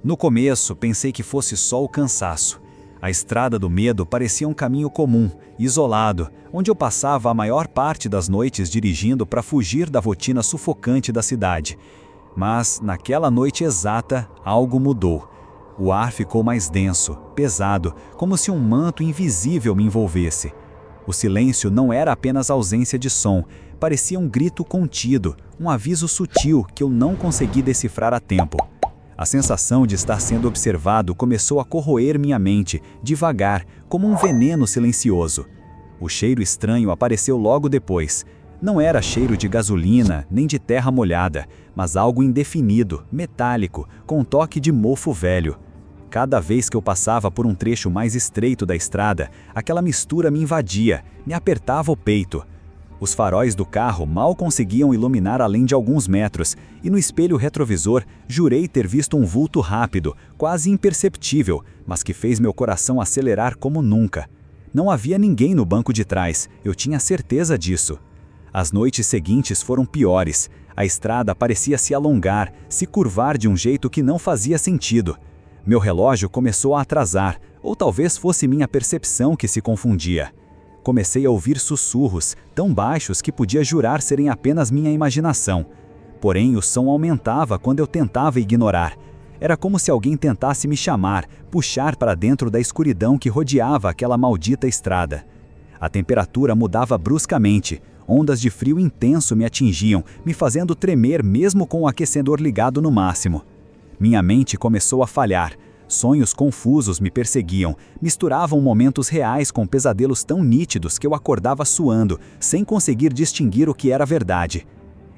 No começo, pensei que fosse só o cansaço. A estrada do medo parecia um caminho comum, isolado, onde eu passava a maior parte das noites dirigindo para fugir da rotina sufocante da cidade. Mas, naquela noite exata, algo mudou. O ar ficou mais denso, pesado, como se um manto invisível me envolvesse. O silêncio não era apenas ausência de som, parecia um grito contido, um aviso sutil que eu não consegui decifrar a tempo. A sensação de estar sendo observado começou a corroer minha mente, devagar, como um veneno silencioso. O cheiro estranho apareceu logo depois. Não era cheiro de gasolina, nem de terra molhada, mas algo indefinido, metálico, com um toque de mofo velho. Cada vez que eu passava por um trecho mais estreito da estrada, aquela mistura me invadia, me apertava o peito. Os faróis do carro mal conseguiam iluminar além de alguns metros, e no espelho retrovisor jurei ter visto um vulto rápido, quase imperceptível, mas que fez meu coração acelerar como nunca. Não havia ninguém no banco de trás, eu tinha certeza disso. As noites seguintes foram piores. A estrada parecia se alongar, se curvar de um jeito que não fazia sentido. Meu relógio começou a atrasar, ou talvez fosse minha percepção que se confundia. Comecei a ouvir sussurros, tão baixos que podia jurar serem apenas minha imaginação. Porém, o som aumentava quando eu tentava ignorar. Era como se alguém tentasse me chamar, puxar para dentro da escuridão que rodeava aquela maldita estrada. A temperatura mudava bruscamente. Ondas de frio intenso me atingiam, me fazendo tremer mesmo com o aquecedor ligado no máximo. Minha mente começou a falhar. Sonhos confusos me perseguiam, misturavam momentos reais com pesadelos tão nítidos que eu acordava suando, sem conseguir distinguir o que era verdade.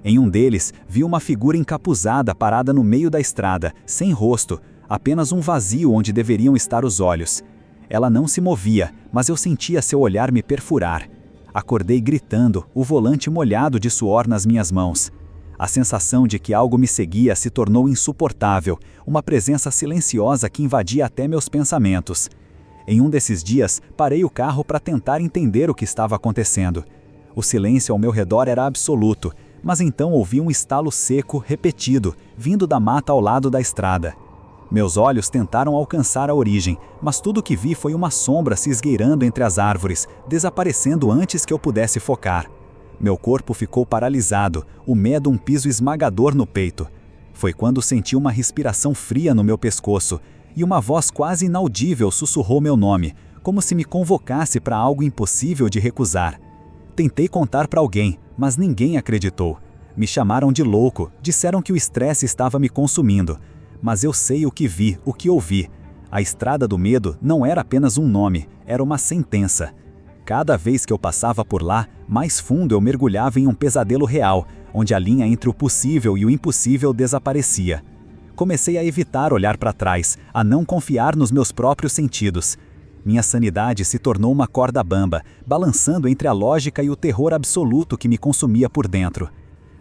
Em um deles, vi uma figura encapuzada parada no meio da estrada, sem rosto, apenas um vazio onde deveriam estar os olhos. Ela não se movia, mas eu sentia seu olhar me perfurar. Acordei gritando, o volante molhado de suor nas minhas mãos. A sensação de que algo me seguia se tornou insuportável, uma presença silenciosa que invadia até meus pensamentos. Em um desses dias, parei o carro para tentar entender o que estava acontecendo. O silêncio ao meu redor era absoluto, mas então ouvi um estalo seco, repetido, vindo da mata ao lado da estrada. Meus olhos tentaram alcançar a origem, mas tudo o que vi foi uma sombra se esgueirando entre as árvores, desaparecendo antes que eu pudesse focar. Meu corpo ficou paralisado, o medo um piso esmagador no peito. Foi quando senti uma respiração fria no meu pescoço, e uma voz quase inaudível sussurrou meu nome, como se me convocasse para algo impossível de recusar. Tentei contar para alguém, mas ninguém acreditou. Me chamaram de louco, disseram que o estresse estava me consumindo. Mas eu sei o que vi, o que ouvi. A Estrada do Medo não era apenas um nome, era uma sentença. Cada vez que eu passava por lá, mais fundo eu mergulhava em um pesadelo real, onde a linha entre o possível e o impossível desaparecia. Comecei a evitar olhar para trás, a não confiar nos meus próprios sentidos. Minha sanidade se tornou uma corda bamba, balançando entre a lógica e o terror absoluto que me consumia por dentro.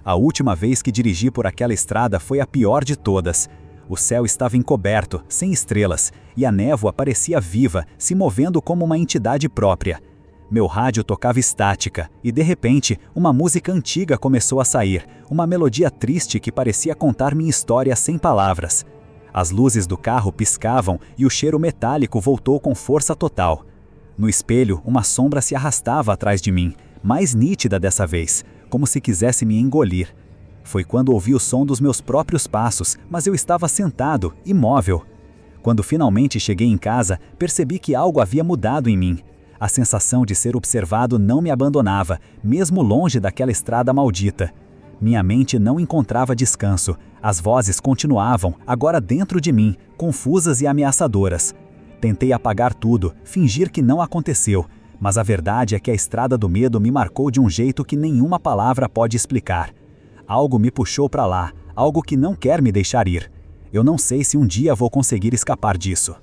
A última vez que dirigi por aquela estrada foi a pior de todas. O céu estava encoberto, sem estrelas, e a névoa parecia viva, se movendo como uma entidade própria. Meu rádio tocava estática, e de repente, uma música antiga começou a sair, uma melodia triste que parecia contar minha história sem palavras. As luzes do carro piscavam e o cheiro metálico voltou com força total. No espelho, uma sombra se arrastava atrás de mim, mais nítida dessa vez, como se quisesse me engolir. Foi quando ouvi o som dos meus próprios passos, mas eu estava sentado, imóvel. Quando finalmente cheguei em casa, percebi que algo havia mudado em mim. A sensação de ser observado não me abandonava, mesmo longe daquela estrada maldita. Minha mente não encontrava descanso. As vozes continuavam, agora dentro de mim, confusas e ameaçadoras. Tentei apagar tudo, fingir que não aconteceu, mas a verdade é que a Estrada do Medo me marcou de um jeito que nenhuma palavra pode explicar. Algo me puxou para lá, algo que não quer me deixar ir. Eu não sei se um dia vou conseguir escapar disso.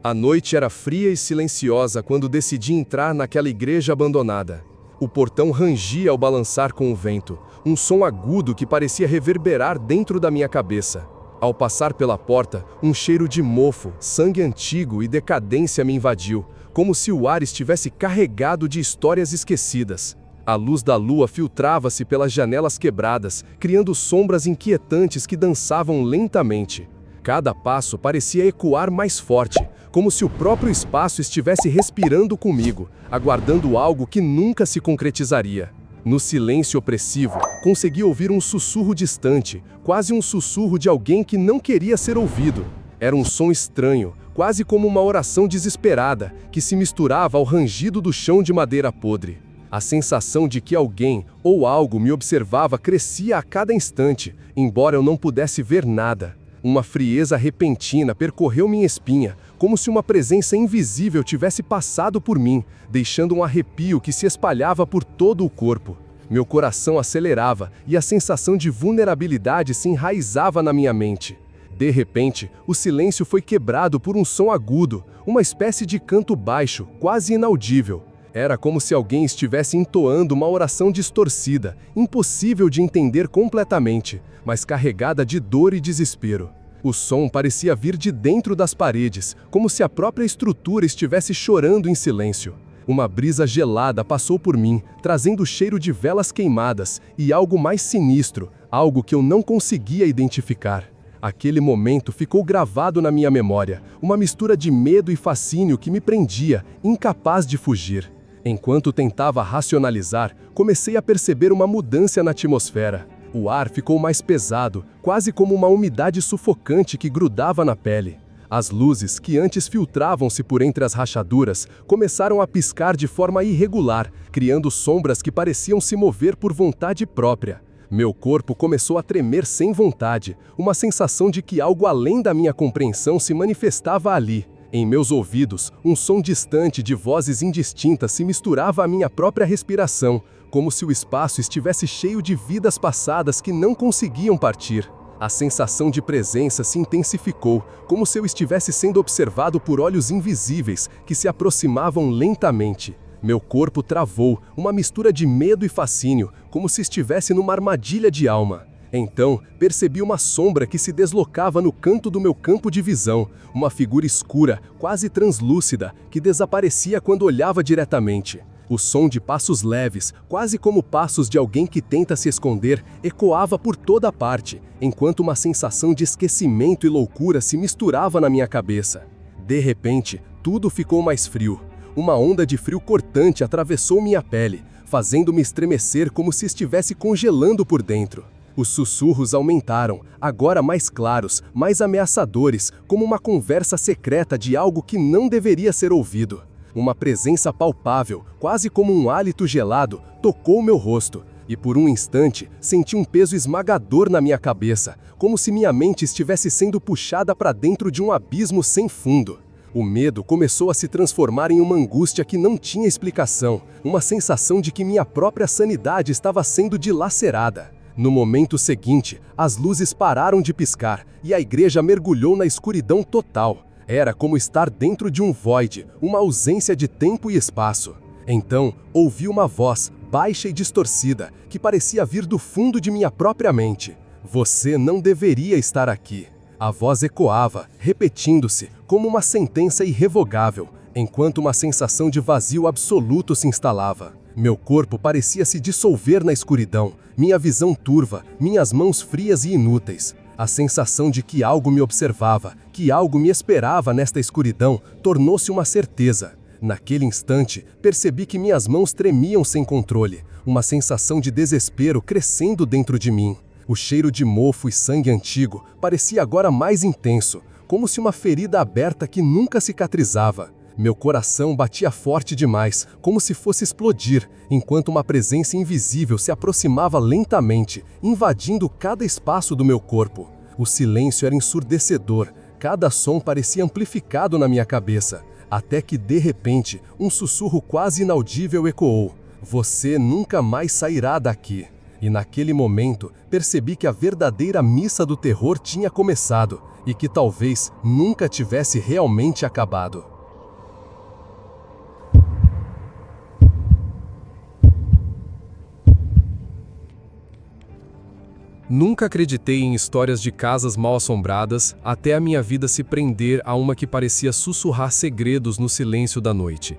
A noite era fria e silenciosa quando decidi entrar naquela igreja abandonada. O portão rangia ao balançar com o vento, um som agudo que parecia reverberar dentro da minha cabeça. Ao passar pela porta, um cheiro de mofo, sangue antigo e decadência me invadiu, como se o ar estivesse carregado de histórias esquecidas. A luz da lua filtrava-se pelas janelas quebradas, criando sombras inquietantes que dançavam lentamente. Cada passo parecia ecoar mais forte, como se o próprio espaço estivesse respirando comigo, aguardando algo que nunca se concretizaria. No silêncio opressivo, consegui ouvir um sussurro distante, quase um sussurro de alguém que não queria ser ouvido. Era um som estranho, quase como uma oração desesperada, que se misturava ao rangido do chão de madeira podre. A sensação de que alguém ou algo me observava crescia a cada instante, embora eu não pudesse ver nada. Uma frieza repentina percorreu minha espinha, como se uma presença invisível tivesse passado por mim, deixando um arrepio que se espalhava por todo o corpo. Meu coração acelerava e a sensação de vulnerabilidade se enraizava na minha mente. De repente, o silêncio foi quebrado por um som agudo, uma espécie de canto baixo, quase inaudível. Era como se alguém estivesse entoando uma oração distorcida, impossível de entender completamente, mas carregada de dor e desespero. O som parecia vir de dentro das paredes, como se a própria estrutura estivesse chorando em silêncio. Uma brisa gelada passou por mim, trazendo o cheiro de velas queimadas e algo mais sinistro, algo que eu não conseguia identificar. Aquele momento ficou gravado na minha memória, uma mistura de medo e fascínio que me prendia, incapaz de fugir. Enquanto tentava racionalizar, comecei a perceber uma mudança na atmosfera. O ar ficou mais pesado, quase como uma umidade sufocante que grudava na pele. As luzes, que antes filtravam-se por entre as rachaduras, começaram a piscar de forma irregular, criando sombras que pareciam se mover por vontade própria. Meu corpo começou a tremer sem vontade, uma sensação de que algo além da minha compreensão se manifestava ali. Em meus ouvidos, um som distante de vozes indistintas se misturava à minha própria respiração, como se o espaço estivesse cheio de vidas passadas que não conseguiam partir. A sensação de presença se intensificou, como se eu estivesse sendo observado por olhos invisíveis que se aproximavam lentamente. Meu corpo travou, uma mistura de medo e fascínio, como se estivesse numa armadilha de alma. Então, percebi uma sombra que se deslocava no canto do meu campo de visão, uma figura escura, quase translúcida, que desaparecia quando olhava diretamente. O som de passos leves, quase como passos de alguém que tenta se esconder, ecoava por toda parte, enquanto uma sensação de esquecimento e loucura se misturava na minha cabeça. De repente, tudo ficou mais frio. Uma onda de frio cortante atravessou minha pele, fazendo-me estremecer como se estivesse congelando por dentro. Os sussurros aumentaram, agora mais claros, mais ameaçadores, como uma conversa secreta de algo que não deveria ser ouvido. Uma presença palpável, quase como um hálito gelado, tocou meu rosto, e por um instante senti um peso esmagador na minha cabeça, como se minha mente estivesse sendo puxada para dentro de um abismo sem fundo. O medo começou a se transformar em uma angústia que não tinha explicação, uma sensação de que minha própria sanidade estava sendo dilacerada. No momento seguinte, as luzes pararam de piscar e a igreja mergulhou na escuridão total. Era como estar dentro de um void, uma ausência de tempo e espaço. Então, ouvi uma voz, baixa e distorcida, que parecia vir do fundo de minha própria mente. Você não deveria estar aqui. A voz ecoava, repetindo-se, como uma sentença irrevogável, enquanto uma sensação de vazio absoluto se instalava. Meu corpo parecia se dissolver na escuridão, minha visão turva, minhas mãos frias e inúteis. A sensação de que algo me observava, que algo me esperava nesta escuridão, tornou-se uma certeza. Naquele instante, percebi que minhas mãos tremiam sem controle, uma sensação de desespero crescendo dentro de mim. O cheiro de mofo e sangue antigo parecia agora mais intenso, como se uma ferida aberta que nunca cicatrizava. Meu coração batia forte demais, como se fosse explodir, enquanto uma presença invisível se aproximava lentamente, invadindo cada espaço do meu corpo. O silêncio era ensurdecedor, cada som parecia amplificado na minha cabeça, até que, de repente, um sussurro quase inaudível ecoou: "Você nunca mais sairá daqui." E naquele momento, percebi que a verdadeira missa do terror tinha começado, e que talvez nunca tivesse realmente acabado. Nunca acreditei em histórias de casas mal-assombradas, até a minha vida se prender a uma que parecia sussurrar segredos no silêncio da noite.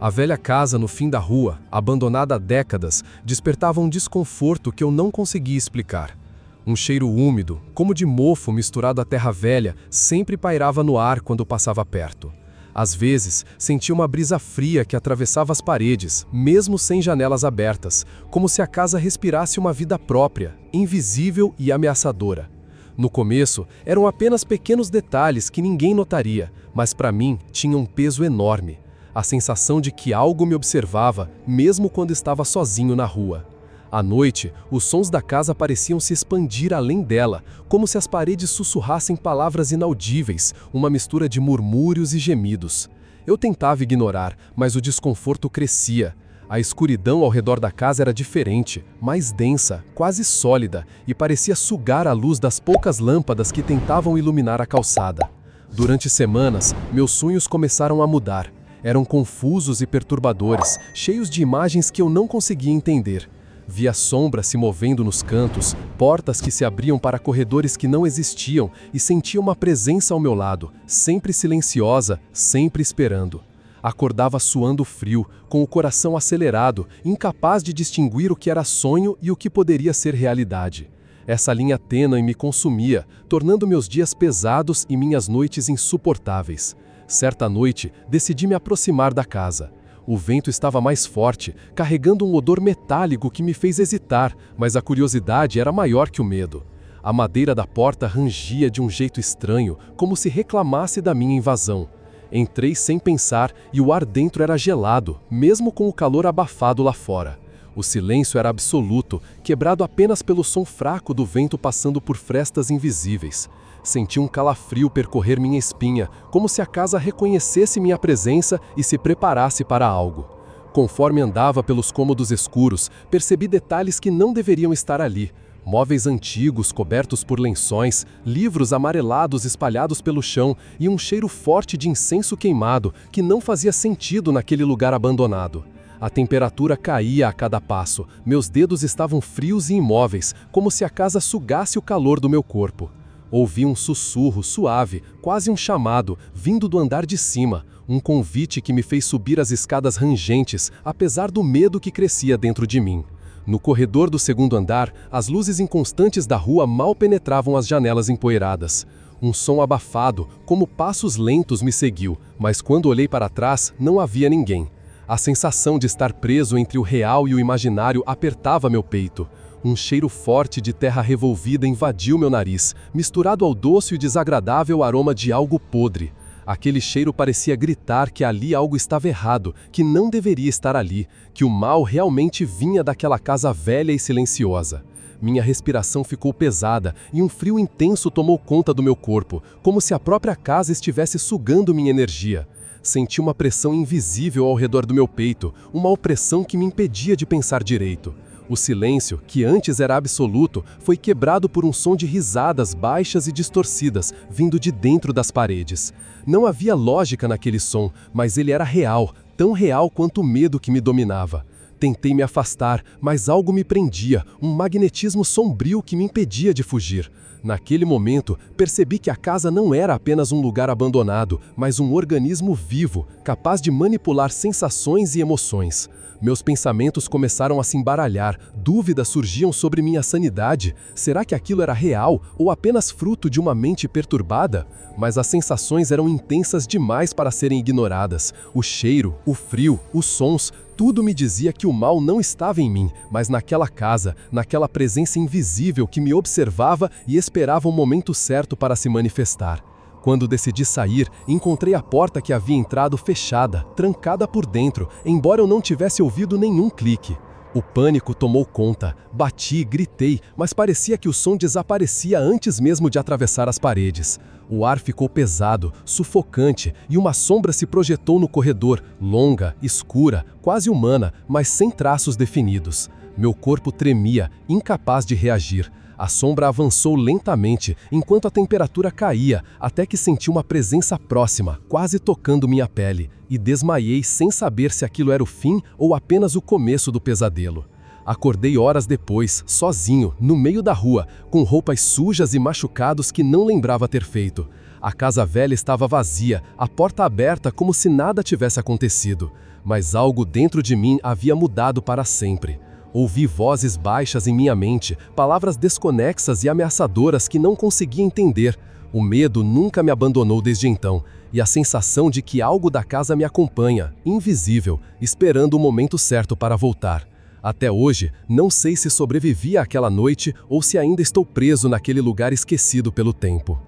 A velha casa no fim da rua, abandonada há décadas, despertava um desconforto que eu não conseguia explicar. Um cheiro úmido, como de mofo misturado à terra velha, sempre pairava no ar quando passava perto. Às vezes, sentia uma brisa fria que atravessava as paredes, mesmo sem janelas abertas, como se a casa respirasse uma vida própria, invisível e ameaçadora. No começo, eram apenas pequenos detalhes que ninguém notaria, mas para mim tinham um peso enorme. A sensação de que algo me observava, mesmo quando estava sozinho na rua. À noite, os sons da casa pareciam se expandir além dela, como se as paredes sussurrassem palavras inaudíveis, uma mistura de murmúrios e gemidos. Eu tentava ignorar, mas o desconforto crescia. A escuridão ao redor da casa era diferente, mais densa, quase sólida, e parecia sugar a luz das poucas lâmpadas que tentavam iluminar a calçada. Durante semanas, meus sonhos começaram a mudar. Eram confusos e perturbadores, cheios de imagens que eu não conseguia entender. Via sombras se movendo nos cantos, portas que se abriam para corredores que não existiam e sentia uma presença ao meu lado, sempre silenciosa, sempre esperando. Acordava suando frio, com o coração acelerado, incapaz de distinguir o que era sonho e o que poderia ser realidade. Essa linha tênue me consumia, tornando meus dias pesados e minhas noites insuportáveis. Certa noite, decidi me aproximar da casa. O vento estava mais forte, carregando um odor metálico que me fez hesitar, mas a curiosidade era maior que o medo. A madeira da porta rangia de um jeito estranho, como se reclamasse da minha invasão. Entrei sem pensar e o ar dentro era gelado, mesmo com o calor abafado lá fora. O silêncio era absoluto, quebrado apenas pelo som fraco do vento passando por frestas invisíveis. Senti um calafrio percorrer minha espinha, como se a casa reconhecesse minha presença e se preparasse para algo. Conforme andava pelos cômodos escuros, percebi detalhes que não deveriam estar ali. Móveis antigos cobertos por lençóis, livros amarelados espalhados pelo chão e um cheiro forte de incenso queimado que não fazia sentido naquele lugar abandonado. A temperatura caía a cada passo, meus dedos estavam frios e imóveis, como se a casa sugasse o calor do meu corpo. Ouvi um sussurro suave, quase um chamado, vindo do andar de cima, um convite que me fez subir as escadas rangentes, apesar do medo que crescia dentro de mim. No corredor do segundo andar, as luzes inconstantes da rua mal penetravam as janelas empoeiradas. Um som abafado, como passos lentos, me seguiu, mas quando olhei para trás, não havia ninguém. A sensação de estar preso entre o real e o imaginário apertava meu peito. Um cheiro forte de terra revolvida invadiu meu nariz, misturado ao doce e desagradável aroma de algo podre. Aquele cheiro parecia gritar que ali algo estava errado, que não deveria estar ali, que o mal realmente vinha daquela casa velha e silenciosa. Minha respiração ficou pesada e um frio intenso tomou conta do meu corpo, como se a própria casa estivesse sugando minha energia. Senti uma pressão invisível ao redor do meu peito, uma opressão que me impedia de pensar direito. O silêncio, que antes era absoluto, foi quebrado por um som de risadas baixas e distorcidas, vindo de dentro das paredes. Não havia lógica naquele som, mas ele era real, tão real quanto o medo que me dominava. Tentei me afastar, mas algo me prendia, um magnetismo sombrio que me impedia de fugir. Naquele momento, percebi que a casa não era apenas um lugar abandonado, mas um organismo vivo, capaz de manipular sensações e emoções. Meus pensamentos começaram a se embaralhar, dúvidas surgiam sobre minha sanidade. Será que aquilo era real ou apenas fruto de uma mente perturbada? Mas as sensações eram intensas demais para serem ignoradas. O cheiro, o frio, os sons, tudo me dizia que o mal não estava em mim, mas naquela casa, naquela presença invisível que me observava e esperava o momento certo para se manifestar. Quando decidi sair, encontrei a porta que havia entrado fechada, trancada por dentro, embora eu não tivesse ouvido nenhum clique. O pânico tomou conta, bati, gritei, mas parecia que o som desaparecia antes mesmo de atravessar as paredes. O ar ficou pesado, sufocante, e uma sombra se projetou no corredor, longa, escura, quase humana, mas sem traços definidos. Meu corpo tremia, incapaz de reagir. A sombra avançou lentamente, enquanto a temperatura caía, até que senti uma presença próxima, quase tocando minha pele, e desmaiei sem saber se aquilo era o fim ou apenas o começo do pesadelo. Acordei horas depois, sozinho, no meio da rua, com roupas sujas e machucados que não lembrava ter feito. A casa velha estava vazia, a porta aberta como se nada tivesse acontecido. Mas algo dentro de mim havia mudado para sempre. Ouvi vozes baixas em minha mente, palavras desconexas e ameaçadoras que não conseguia entender. O medo nunca me abandonou desde então, e a sensação de que algo da casa me acompanha, invisível, esperando o momento certo para voltar. Até hoje, não sei se sobrevivi àquela noite ou se ainda estou preso naquele lugar esquecido pelo tempo.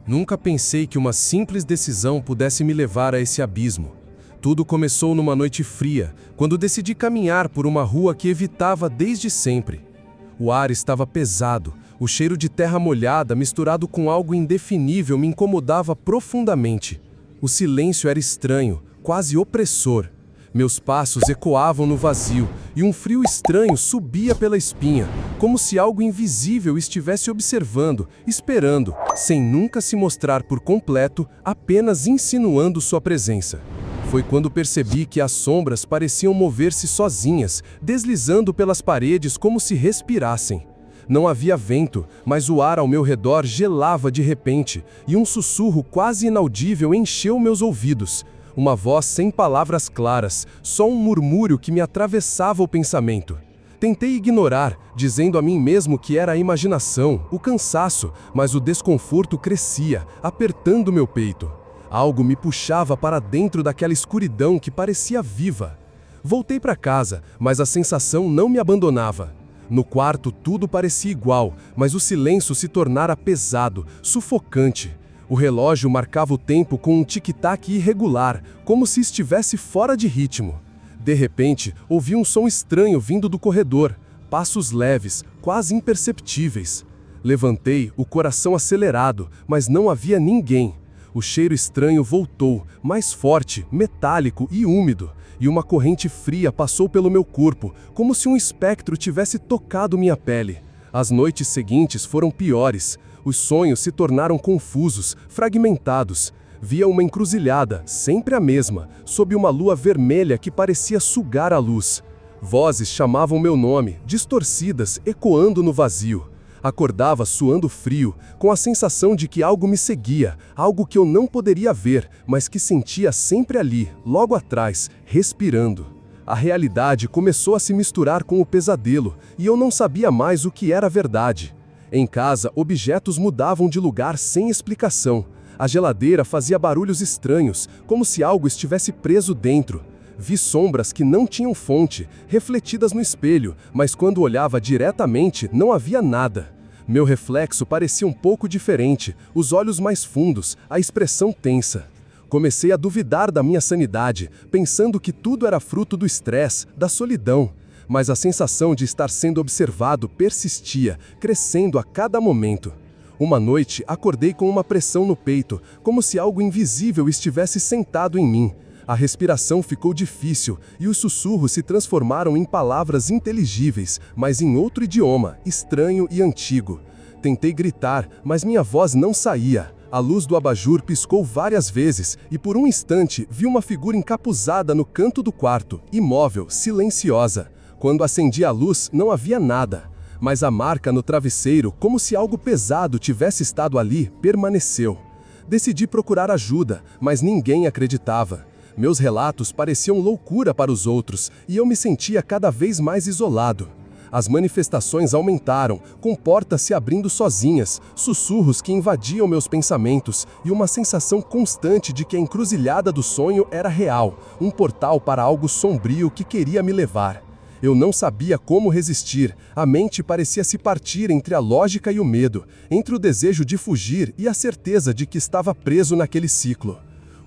Nunca pensei que uma simples decisão pudesse me levar a esse abismo. Tudo começou numa noite fria, quando decidi caminhar por uma rua que evitava desde sempre. O ar estava pesado, o cheiro de terra molhada misturado com algo indefinível me incomodava profundamente. O silêncio era estranho, quase opressor. Meus passos ecoavam no vazio e um frio estranho subia pela espinha, como se algo invisível estivesse observando, esperando, sem nunca se mostrar por completo, apenas insinuando sua presença. Foi quando percebi que as sombras pareciam mover-se sozinhas, deslizando pelas paredes como se respirassem. Não havia vento, mas o ar ao meu redor gelava de repente, e um sussurro quase inaudível encheu meus ouvidos. Uma voz sem palavras claras, só um murmúrio que me atravessava o pensamento. Tentei ignorar, dizendo a mim mesmo que era a imaginação, o cansaço, mas o desconforto crescia, apertando meu peito. Algo me puxava para dentro daquela escuridão que parecia viva. Voltei para casa, mas a sensação não me abandonava. No quarto tudo parecia igual, mas o silêncio se tornara pesado, sufocante. O relógio marcava o tempo com um tic-tac irregular, como se estivesse fora de ritmo. De repente, ouvi um som estranho vindo do corredor, passos leves, quase imperceptíveis. Levantei, o coração acelerado, mas não havia ninguém. O cheiro estranho voltou, mais forte, metálico e úmido, e uma corrente fria passou pelo meu corpo, como se um espectro tivesse tocado minha pele. As noites seguintes foram piores. Os sonhos se tornaram confusos, fragmentados. Via uma encruzilhada, sempre a mesma, sob uma lua vermelha que parecia sugar a luz. Vozes chamavam meu nome, distorcidas, ecoando no vazio. Acordava suando frio, com a sensação de que algo me seguia, algo que eu não poderia ver, mas que sentia sempre ali, logo atrás, respirando. A realidade começou a se misturar com o pesadelo, e eu não sabia mais o que era verdade. Em casa, objetos mudavam de lugar sem explicação. A geladeira fazia barulhos estranhos, como se algo estivesse preso dentro. Vi sombras que não tinham fonte, refletidas no espelho, mas quando olhava diretamente, não havia nada. Meu reflexo parecia um pouco diferente, os olhos mais fundos, a expressão tensa. Comecei a duvidar da minha sanidade, pensando que tudo era fruto do estresse, da solidão. Mas a sensação de estar sendo observado persistia, crescendo a cada momento. Uma noite, acordei com uma pressão no peito, como se algo invisível estivesse sentado em mim. A respiração ficou difícil e os sussurros se transformaram em palavras inteligíveis, mas em outro idioma, estranho e antigo. Tentei gritar, mas minha voz não saía. A luz do abajur piscou várias vezes e por um instante vi uma figura encapuzada no canto do quarto, imóvel, silenciosa. Quando acendi a luz, não havia nada, mas a marca no travesseiro, como se algo pesado tivesse estado ali, permaneceu. Decidi procurar ajuda, mas ninguém acreditava. Meus relatos pareciam loucura para os outros, e eu me sentia cada vez mais isolado. As manifestações aumentaram, com portas se abrindo sozinhas, sussurros que invadiam meus pensamentos e uma sensação constante de que a encruzilhada do sonho era real, um portal para algo sombrio que queria me levar. Eu não sabia como resistir, a mente parecia se partir entre a lógica e o medo, entre o desejo de fugir e a certeza de que estava preso naquele ciclo.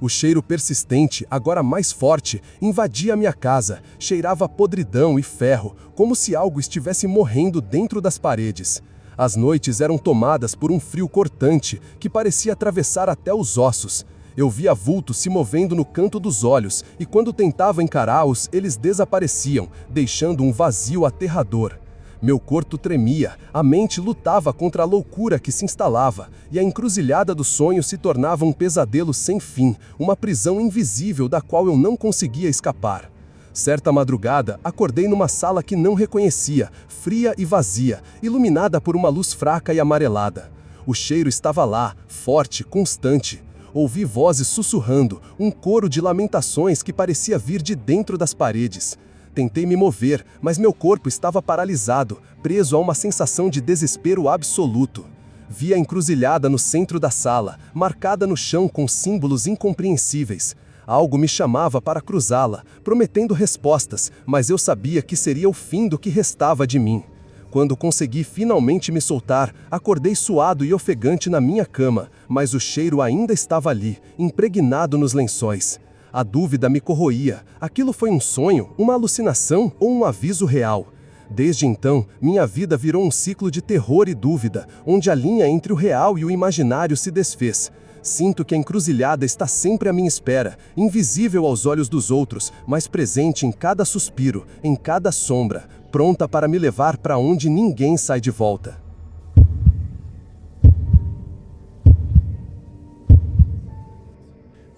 O cheiro persistente, agora mais forte, invadia minha casa, cheirava a podridão e ferro, como se algo estivesse morrendo dentro das paredes. As noites eram tomadas por um frio cortante, que parecia atravessar até os ossos. Eu via vultos se movendo no canto dos olhos, e quando tentava encará-los, eles desapareciam, deixando um vazio aterrador. Meu corpo tremia, a mente lutava contra a loucura que se instalava, e a encruzilhada do sonho se tornava um pesadelo sem fim, uma prisão invisível da qual eu não conseguia escapar. Certa madrugada, acordei numa sala que não reconhecia, fria e vazia, iluminada por uma luz fraca e amarelada. O cheiro estava lá, forte, constante. Ouvi vozes sussurrando, um coro de lamentações que parecia vir de dentro das paredes. Tentei me mover, mas meu corpo estava paralisado, preso a uma sensação de desespero absoluto. Vi a encruzilhada no centro da sala, marcada no chão com símbolos incompreensíveis. Algo me chamava para cruzá-la, prometendo respostas, mas eu sabia que seria o fim do que restava de mim. Quando consegui finalmente me soltar, acordei suado e ofegante na minha cama, mas o cheiro ainda estava ali, impregnado nos lençóis. A dúvida me corroía. Aquilo foi um sonho, uma alucinação ou um aviso real? Desde então, minha vida virou um ciclo de terror e dúvida, onde a linha entre o real e o imaginário se desfez. Sinto que a encruzilhada está sempre à minha espera, invisível aos olhos dos outros, mas presente em cada suspiro, em cada sombra, pronta para me levar para onde ninguém sai de volta.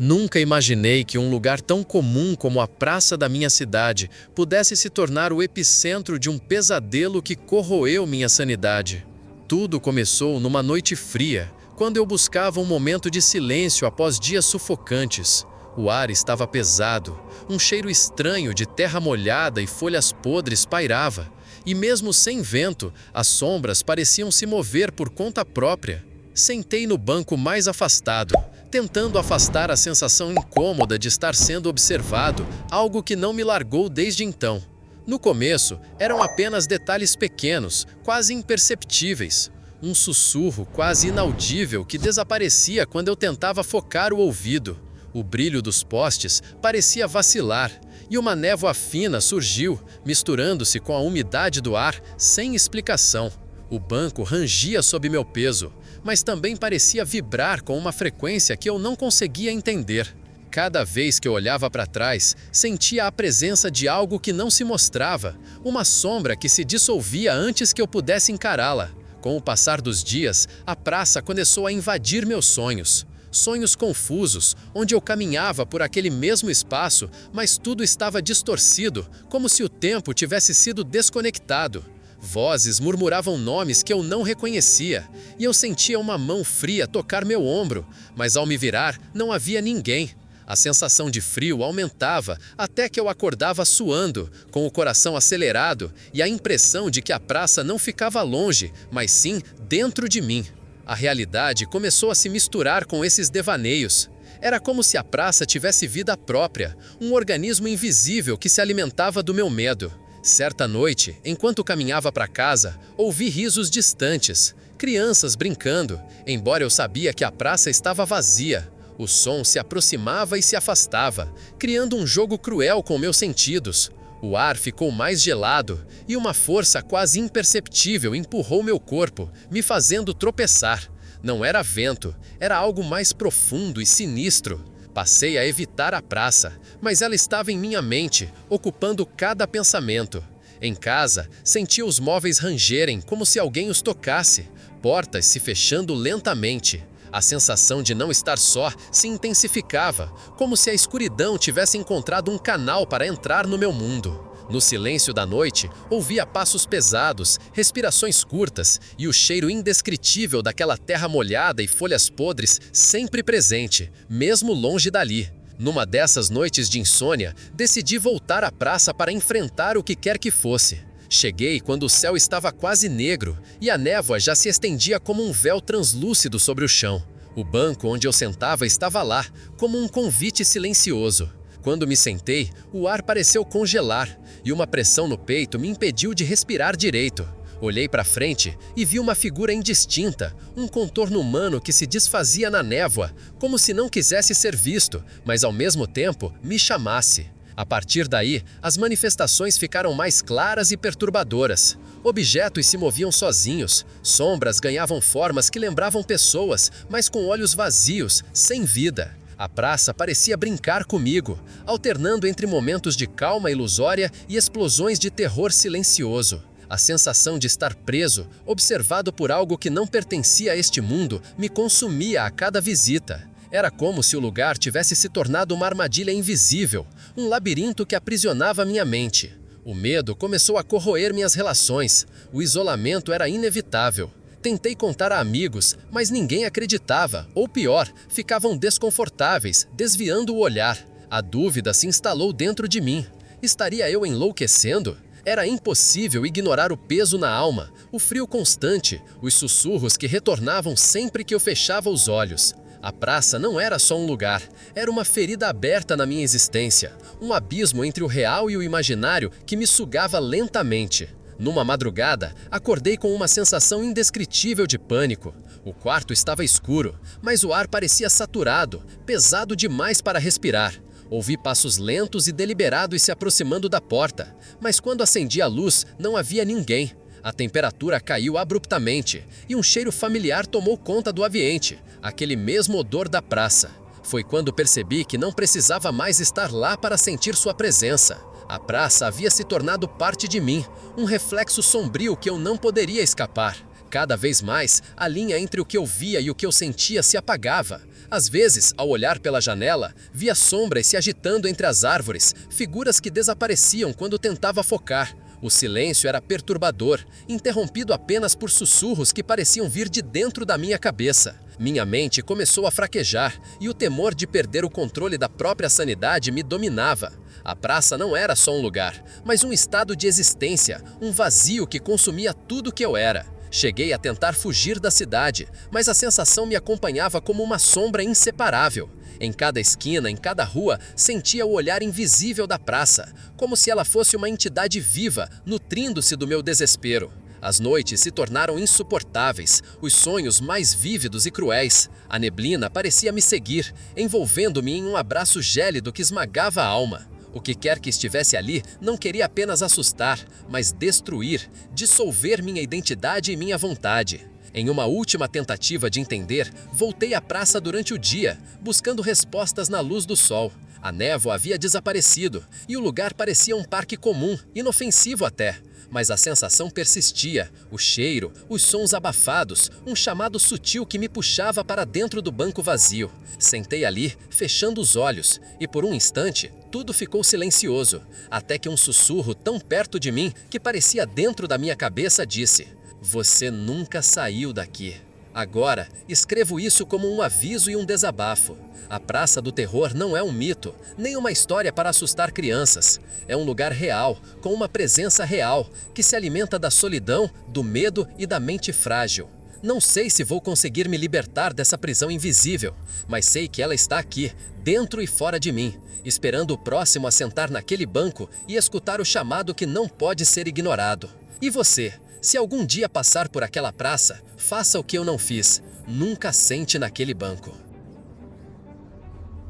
Nunca imaginei que um lugar tão comum como a praça da minha cidade pudesse se tornar o epicentro de um pesadelo que corroeu minha sanidade. Tudo começou numa noite fria, quando eu buscava um momento de silêncio após dias sufocantes. O ar estava pesado, um cheiro estranho de terra molhada e folhas podres pairava, e mesmo sem vento, as sombras pareciam se mover por conta própria. Sentei no banco mais afastado, tentando afastar a sensação incômoda de estar sendo observado, algo que não me largou desde então. No começo, eram apenas detalhes pequenos, quase imperceptíveis. Um sussurro quase inaudível que desaparecia quando eu tentava focar o ouvido. O brilho dos postes parecia vacilar, e uma névoa fina surgiu, misturando-se com a umidade do ar, sem explicação. O banco rangia sob meu peso, mas também parecia vibrar com uma frequência que eu não conseguia entender. Cada vez que eu olhava para trás, sentia a presença de algo que não se mostrava, uma sombra que se dissolvia antes que eu pudesse encará-la. Com o passar dos dias, a praça começou a invadir meus sonhos. Sonhos confusos, onde eu caminhava por aquele mesmo espaço, mas tudo estava distorcido, como se o tempo tivesse sido desconectado. Vozes murmuravam nomes que eu não reconhecia, e eu sentia uma mão fria tocar meu ombro, mas ao me virar, não havia ninguém. A sensação de frio aumentava até que eu acordava suando, com o coração acelerado e a impressão de que a praça não ficava longe, mas sim dentro de mim. A realidade começou a se misturar com esses devaneios. Era como se a praça tivesse vida própria, um organismo invisível que se alimentava do meu medo. Certa noite, enquanto caminhava para casa, ouvi risos distantes, crianças brincando, embora eu sabia que a praça estava vazia. O som se aproximava e se afastava, criando um jogo cruel com meus sentidos. O ar ficou mais gelado e uma força quase imperceptível empurrou meu corpo, me fazendo tropeçar. Não era vento, era algo mais profundo e sinistro. Passei a evitar a praça, mas ela estava em minha mente, ocupando cada pensamento. Em casa, senti os móveis rangerem como se alguém os tocasse, portas se fechando lentamente. A sensação de não estar só se intensificava, como se a escuridão tivesse encontrado um canal para entrar no meu mundo. No silêncio da noite, ouvia passos pesados, respirações curtas e o cheiro indescritível daquela terra molhada e folhas podres sempre presente, mesmo longe dali. Numa dessas noites de insônia, decidi voltar à praça para enfrentar o que quer que fosse. Cheguei quando o céu estava quase negro e a névoa já se estendia como um véu translúcido sobre o chão. O banco onde eu sentava estava lá, como um convite silencioso. Quando me sentei, o ar pareceu congelar e uma pressão no peito me impediu de respirar direito. Olhei para frente e vi uma figura indistinta, um contorno humano que se desfazia na névoa, como se não quisesse ser visto, mas ao mesmo tempo me chamasse. A partir daí, as manifestações ficaram mais claras e perturbadoras. Objetos se moviam sozinhos, sombras ganhavam formas que lembravam pessoas, mas com olhos vazios, sem vida. A praça parecia brincar comigo, alternando entre momentos de calma ilusória e explosões de terror silencioso. A sensação de estar preso, observado por algo que não pertencia a este mundo, me consumia a cada visita. Era como se o lugar tivesse se tornado uma armadilha invisível, um labirinto que aprisionava minha mente. O medo começou a corroer minhas relações. O isolamento era inevitável. Tentei contar a amigos, mas ninguém acreditava, ou pior, ficavam desconfortáveis, desviando o olhar. A dúvida se instalou dentro de mim. Estaria eu enlouquecendo? Era impossível ignorar o peso na alma, o frio constante, os sussurros que retornavam sempre que eu fechava os olhos. A praça não era só um lugar, era uma ferida aberta na minha existência, um abismo entre o real e o imaginário que me sugava lentamente. Numa madrugada, acordei com uma sensação indescritível de pânico. O quarto estava escuro, mas o ar parecia saturado, pesado demais para respirar. Ouvi passos lentos e deliberados se aproximando da porta, mas quando acendi a luz, não havia ninguém. A temperatura caiu abruptamente e um cheiro familiar tomou conta do ambiente, aquele mesmo odor da praça. Foi quando percebi que não precisava mais estar lá para sentir sua presença. A praça havia se tornado parte de mim, um reflexo sombrio que eu não poderia escapar. Cada vez mais, a linha entre o que eu via e o que eu sentia se apagava. Às vezes, ao olhar pela janela, via sombras se agitando entre as árvores, figuras que desapareciam quando tentava focar. O silêncio era perturbador, interrompido apenas por sussurros que pareciam vir de dentro da minha cabeça. Minha mente começou a fraquejar e o temor de perder o controle da própria sanidade me dominava. A praça não era só um lugar, mas um estado de existência, um vazio que consumia tudo que eu era. Cheguei a tentar fugir da cidade, mas a sensação me acompanhava como uma sombra inseparável. Em cada esquina, em cada rua, sentia o olhar invisível da praça, como se ela fosse uma entidade viva, nutrindo-se do meu desespero. As noites se tornaram insuportáveis, os sonhos mais vívidos e cruéis. A neblina parecia me seguir, envolvendo-me em um abraço gélido que esmagava a alma. O que quer que estivesse ali não queria apenas assustar, mas destruir, dissolver minha identidade e minha vontade. Em uma última tentativa de entender, voltei à praça durante o dia, buscando respostas na luz do sol. A névoa havia desaparecido e o lugar parecia um parque comum, inofensivo até. Mas a sensação persistia, o cheiro, os sons abafados, um chamado sutil que me puxava para dentro do banco vazio. Sentei ali, fechando os olhos, e por um instante, tudo ficou silencioso, até que um sussurro tão perto de mim, que parecia dentro da minha cabeça, disse: "Você nunca saiu daqui." Agora, escrevo isso como um aviso e um desabafo. A Praça do Terror não é um mito, nem uma história para assustar crianças. É um lugar real, com uma presença real, que se alimenta da solidão, do medo e da mente frágil. Não sei se vou conseguir me libertar dessa prisão invisível, mas sei que ela está aqui, dentro e fora de mim, esperando o próximo a sentar naquele banco e escutar o chamado que não pode ser ignorado. E você? Se algum dia passar por aquela praça, faça o que eu não fiz. Nunca sente naquele banco.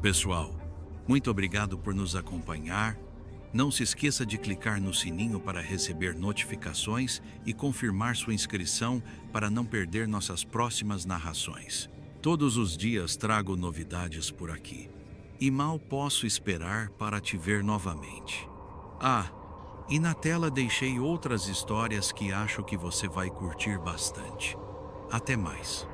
Pessoal, muito obrigado por nos acompanhar. Não se esqueça de clicar no sininho para receber notificações e confirmar sua inscrição para não perder nossas próximas narrações. Todos os dias trago novidades por aqui. E mal posso esperar para te ver novamente. E na tela deixei outras histórias que acho que você vai curtir bastante. Até mais.